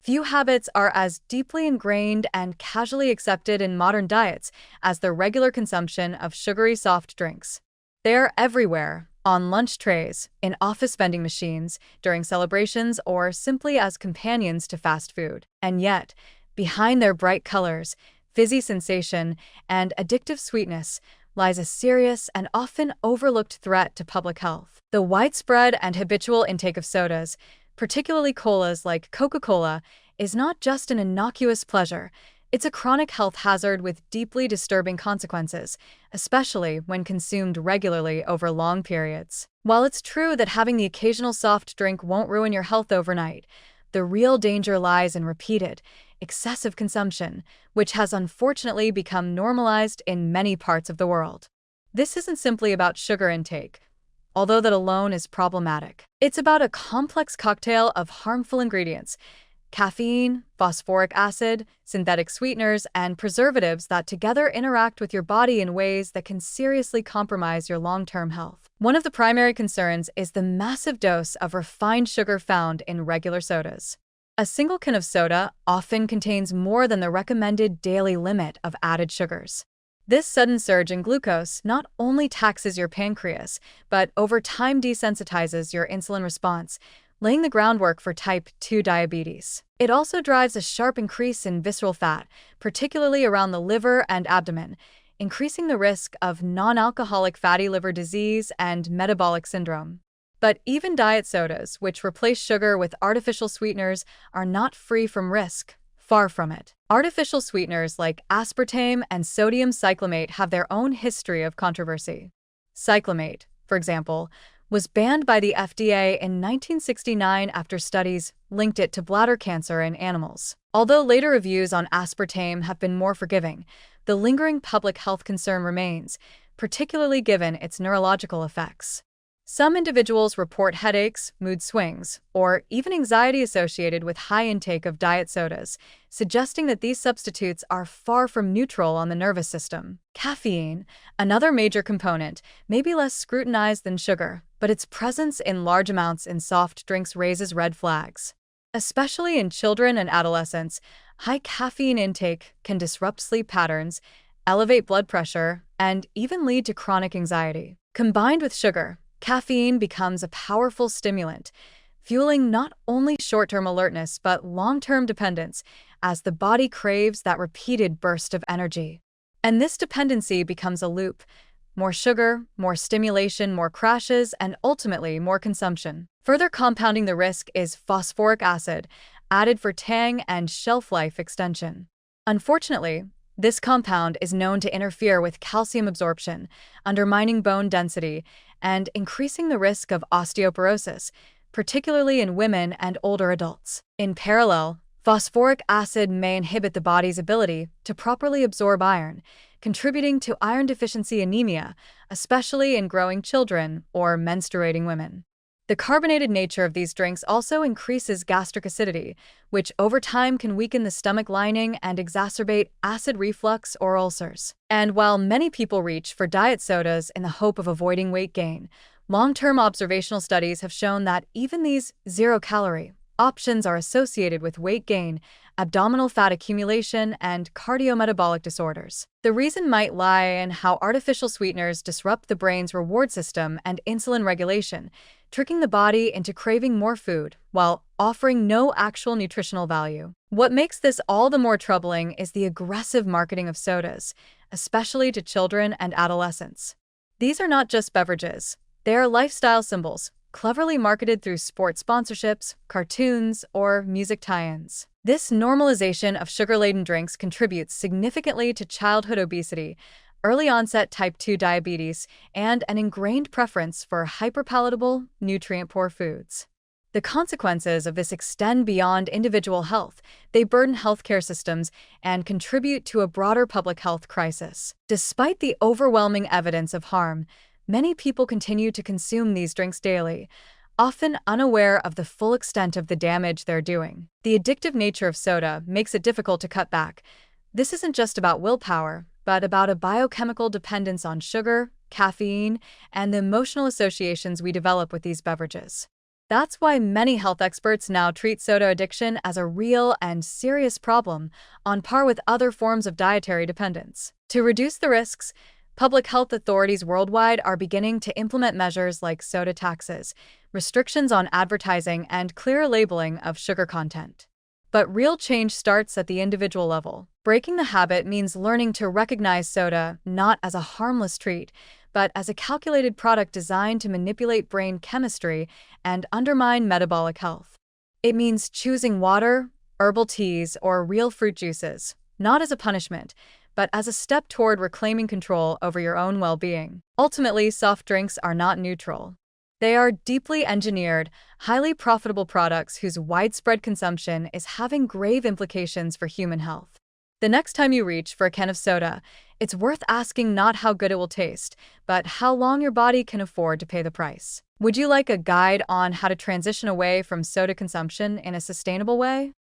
Few habits are as deeply ingrained and casually accepted in modern diets as the regular consumption of sugary soft drinks. They are everywhere, on lunch trays, in office vending machines, during celebrations, or simply as companions to fast food. And yet, behind their bright colors, fizzy sensation, and addictive sweetness lies a serious and often overlooked threat to public health. The widespread and habitual intake of sodas, particularly colas like Coca-Cola, is not just an innocuous pleasure. It's a chronic health hazard with deeply disturbing consequences, especially when consumed regularly over long periods. While it's true that having the occasional soft drink won't ruin your health overnight, the real danger lies in repeated, excessive consumption, which has unfortunately become normalized in many parts of the world. This isn't simply about sugar intake, although that alone is problematic. It's about a complex cocktail of harmful ingredients: caffeine, phosphoric acid, synthetic sweeteners, and preservatives that together interact with your body in ways that can seriously compromise your long-term health. One of the primary concerns is the massive dose of refined sugar found in regular sodas. A single can of soda often contains more than the recommended daily limit of added sugars. This sudden surge in glucose not only taxes your pancreas, but over time desensitizes your insulin response, laying the groundwork for type 2 diabetes. It also drives a sharp increase in visceral fat, particularly around the liver and abdomen, increasing the risk of non-alcoholic fatty liver disease and metabolic syndrome. But even diet sodas, which replace sugar with artificial sweeteners, are not free from risk. Far from it. Artificial sweeteners like aspartame and sodium cyclamate have their own history of controversy. Cyclamate, for example, was banned by the FDA in 1969 after studies linked it to bladder cancer in animals. Although later reviews on aspartame have been more forgiving, the lingering public health concern remains, particularly given its neurological effects. Some individuals report headaches, mood swings, or even anxiety associated with high intake of diet sodas, suggesting that these substitutes are far from neutral on the nervous system. Caffeine, another major component, may be less scrutinized than sugar, but its presence in large amounts in soft drinks raises red flags. Especially in children and adolescents, high caffeine intake can disrupt sleep patterns, elevate blood pressure, and even lead to chronic anxiety. Combined with sugar, caffeine becomes a powerful stimulant, fueling not only short-term alertness but long-term dependence as the body craves that repeated burst of energy. And this dependency becomes a loop: more sugar, more stimulation, more crashes, and ultimately more consumption. Further compounding the risk is phosphoric acid, added for tang and shelf life extension. Unfortunately, this compound is known to interfere with calcium absorption, undermining bone density, and increasing the risk of osteoporosis, particularly in women and older adults. In parallel, phosphoric acid may inhibit the body's ability to properly absorb iron, contributing to iron deficiency anemia, especially in growing children or menstruating women. The carbonated nature of these drinks also increases gastric acidity, which over time can weaken the stomach lining and exacerbate acid reflux or ulcers. And while many people reach for diet sodas in the hope of avoiding weight gain, long-term observational studies have shown that even these zero-calorie options are associated with weight gain, abdominal fat accumulation, and cardiometabolic disorders. The reason might lie in how artificial sweeteners disrupt the brain's reward system and insulin regulation, tricking the body into craving more food while offering no actual nutritional value. What makes this all the more troubling is the aggressive marketing of sodas, especially to children and adolescents. These are not just beverages, they are lifestyle symbols, cleverly marketed through sports sponsorships, cartoons, or music tie-ins. This normalization of sugar-laden drinks contributes significantly to childhood obesity, early-onset type 2 diabetes, and an ingrained preference for hyperpalatable, nutrient-poor foods. The consequences of this extend beyond individual health. They burden healthcare systems and contribute to a broader public health crisis. Despite the overwhelming evidence of harm, many people continue to consume these drinks daily, often unaware of the full extent of the damage they're doing. The addictive nature of soda makes it difficult to cut back. This isn't just about willpower, but about a biochemical dependence on sugar, caffeine, and the emotional associations we develop with these beverages. That's why many health experts now treat soda addiction as a real and serious problem, on par with other forms of dietary dependence. To reduce the risks, public health authorities worldwide are beginning to implement measures like soda taxes, restrictions on advertising, and clearer labeling of sugar content. But real change starts at the individual level. Breaking the habit means learning to recognize soda not as a harmless treat, but as a calculated product designed to manipulate brain chemistry and undermine metabolic health. It means choosing water, herbal teas, or real fruit juices, not as a punishment, but as a step toward reclaiming control over your own well-being. Ultimately, soft drinks are not neutral. They are deeply engineered, highly profitable products whose widespread consumption is having grave implications for human health. The next time you reach for a can of soda, it's worth asking not how good it will taste, but how long your body can afford to pay the price. Would you like a guide on how to transition away from soda consumption in a sustainable way?